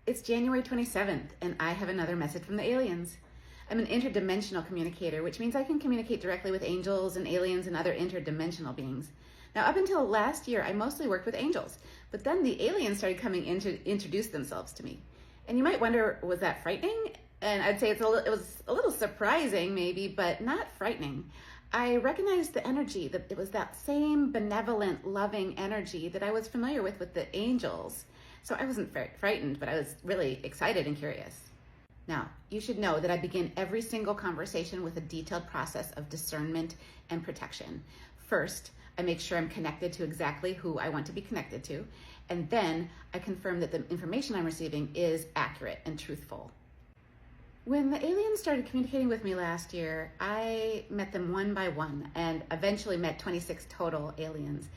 It's January 27th, and I have another message from the aliens. I'm an interdimensional communicator, which means I can communicate directly with angels and aliens and other interdimensional beings. Now, up until last year, I mostly worked with angels, but then the aliens started coming in to introduce themselves to me. And you might wonder, was that frightening? And I'd say it was a little surprising, maybe, but not frightening. I recognized the energy, that it was that same benevolent, loving energy that I was familiar with the angels. So I wasn't very frightened, but I was really excited and curious. Now, you should know that I begin every single conversation with a detailed process of discernment and protection. First, I make sure I'm connected to exactly who I want to be connected to, and then I confirm that the information I'm receiving is accurate and truthful. When the aliens started communicating with me last year, I met them one by one and eventually met 26 total aliens.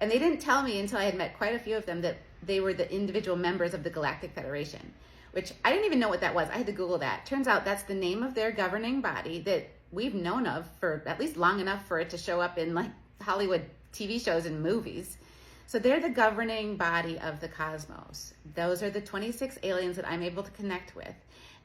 And they didn't tell me until I had met quite a few of them that they were the individual members of the Galactic Federation, which I didn't even know what that was. I had to Google that. Turns out that's the name of their governing body that we've known of for at least long enough for it to show up in like Hollywood TV shows and movies. So they're the governing body of the cosmos. Those are the 26 aliens that I'm able to connect with.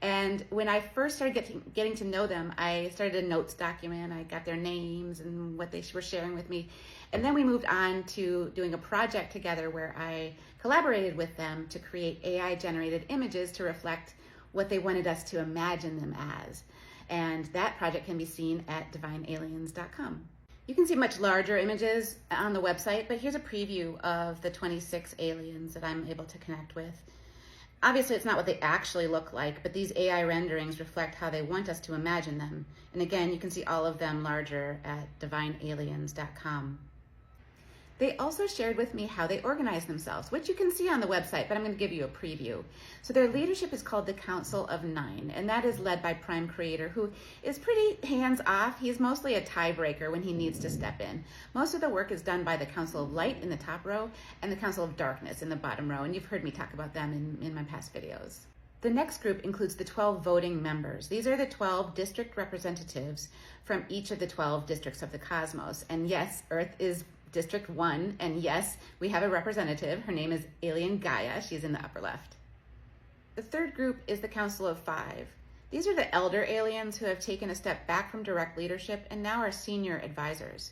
And when I first started getting to know them, I started a notes document. I got their names and what they were sharing with me. And then we moved on to doing a project together where I collaborated with them to create AI-generated images to reflect what they wanted us to imagine them as. And that project can be seen at divinealiens.com. You can see much larger images on the website, but here's a preview of the 26 aliens that I'm able to connect with. Obviously, it's not what they actually look like, but these AI renderings reflect how they want us to imagine them. And again, you can see all of them larger at divinealiens.com. They also shared with me how they organize themselves, which you can see on the website, but I'm going to give you a preview. So their leadership is called the Council of Nine, and that is led by Prime Creator, who is pretty hands-off. He's mostly a tiebreaker when he needs to step in. Most of the work is done by the Council of Light in the top row and the Council of Darkness in the bottom row, and you've heard me talk about them in my past videos. The next group includes the 12 voting members. These are the 12 district representatives from each of the 12 districts of the cosmos. And yes, Earth is District 1, and yes, we have a representative. Her name is Alien Gaia. She's in the upper left. The third group is the Council of Five. These are the elder aliens who have taken a step back from direct leadership and now are senior advisors.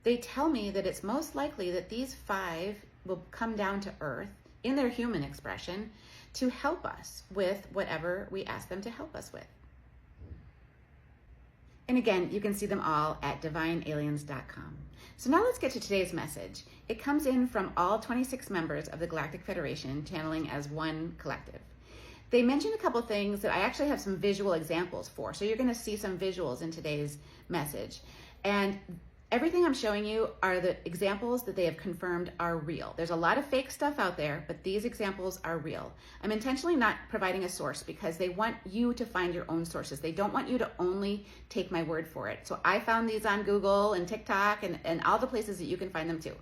They tell me that it's most likely that these five will come down to Earth in their human expression to help us with whatever we ask them to help us with. And again, you can see them all at divinealiens.com. So now let's get to today's message. It comes in from all 26 members of the Galactic Federation, channeling as one collective. They mentioned a couple things that I actually have some visual examples for. So you're going to see some visuals in today's message. And everything I'm showing you are the examples that they have confirmed are real. There's a lot of fake stuff out there, but these examples are real. I'm intentionally not providing a source because they want you to find your own sources. They don't want you to only take my word for it. So I found these on Google and TikTok and all the places that you can find them too.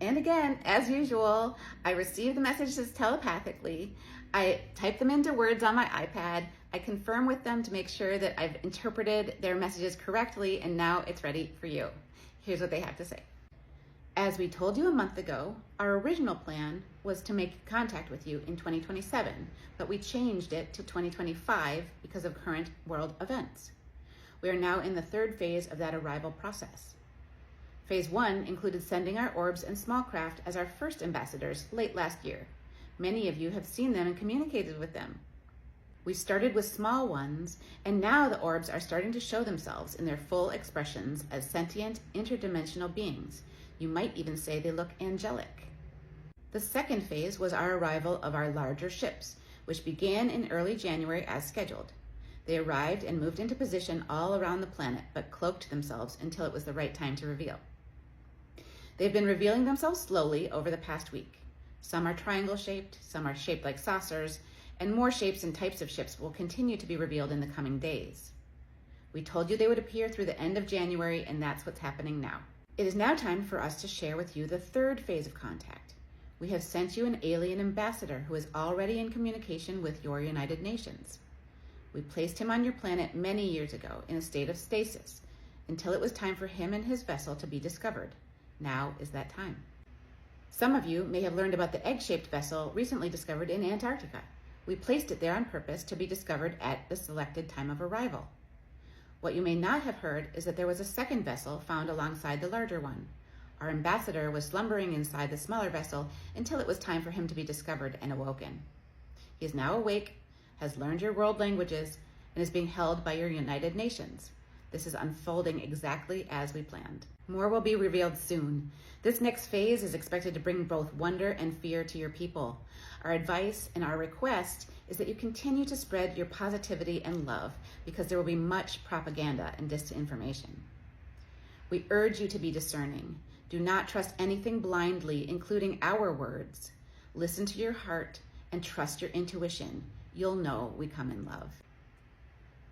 And again, as usual, I receive the messages telepathically. I type them into words on my iPad. I confirm with them to make sure that I've interpreted their messages correctly, and now it's ready for you. Here's what they have to say. As we told you a month ago, our original plan was to make contact with you in 2027, but we changed it to 2025 because of current world events. We are now in the third phase of that arrival process. Phase 1 included sending our orbs and small craft as our first ambassadors late last year. Many of you have seen them and communicated with them. We started with small ones, and now the orbs are starting to show themselves in their full expressions as sentient, interdimensional beings. You might even say they look angelic. The second phase was our arrival of our larger ships, which began in early January as scheduled. They arrived and moved into position all around the planet, but cloaked themselves until it was the right time to reveal. They've been revealing themselves slowly over the past week. Some are triangle-shaped, some are shaped like saucers, and more shapes and types of ships will continue to be revealed in the coming days. We told you they would appear through the end of January, and that's what's happening now. It is now time for us to share with you the third phase of contact. We have sent you an alien ambassador who is already in communication with your United Nations. We placed him on your planet many years ago in a state of stasis until it was time for him and his vessel to be discovered. Now is that time. Some of you may have learned about the egg-shaped vessel recently discovered in Antarctica. We placed it there on purpose to be discovered at the selected time of arrival. What you may not have heard is that there was a second vessel found alongside the larger one. Our ambassador was slumbering inside the smaller vessel until it was time for him to be discovered and awoken. He is now awake, has learned your world languages, and is being held by your United Nations. This is unfolding exactly as we planned. More will be revealed soon. This next phase is expected to bring both wonder and fear to your people. Our advice and our request is that you continue to spread your positivity and love, because there will be much propaganda and disinformation. We urge you to be discerning. Do not trust anything blindly, including our words. Listen to your heart and trust your intuition. You'll know we come in love.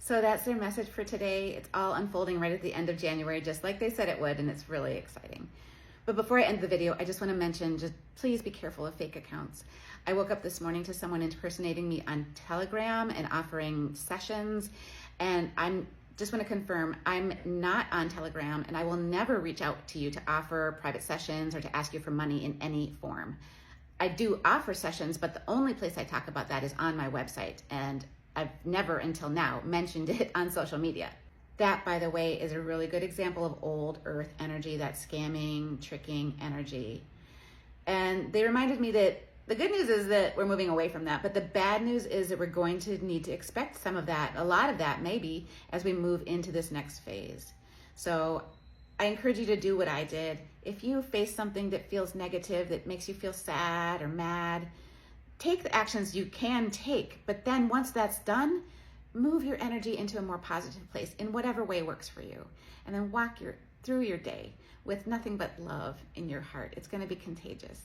So that's their message for today. It's all unfolding right at the end of January, just like they said it would, and it's really exciting. But before I end the video, I just want to mention, just please be careful of fake accounts. I woke up this morning to someone impersonating me on Telegram and offering sessions, and just want to confirm, I'm not on Telegram, and I will never reach out to you to offer private sessions or to ask you for money in any form. I do offer sessions, but the only place I talk about that is on my website, and I've never until now mentioned it on social media. That, by the way, is a really good example of old earth energy, that scamming, tricking energy. And they reminded me that the good news is that we're moving away from that, but the bad news is that we're going to need to expect some of that, a lot of that maybe, as we move into this next phase. So I encourage you to do what I did. If you face something that feels negative, that makes you feel sad or mad, take the actions you can take, but then once that's done, move your energy into a more positive place in whatever way works for you. And then walk through your day with nothing but love in your heart. It's going to be contagious.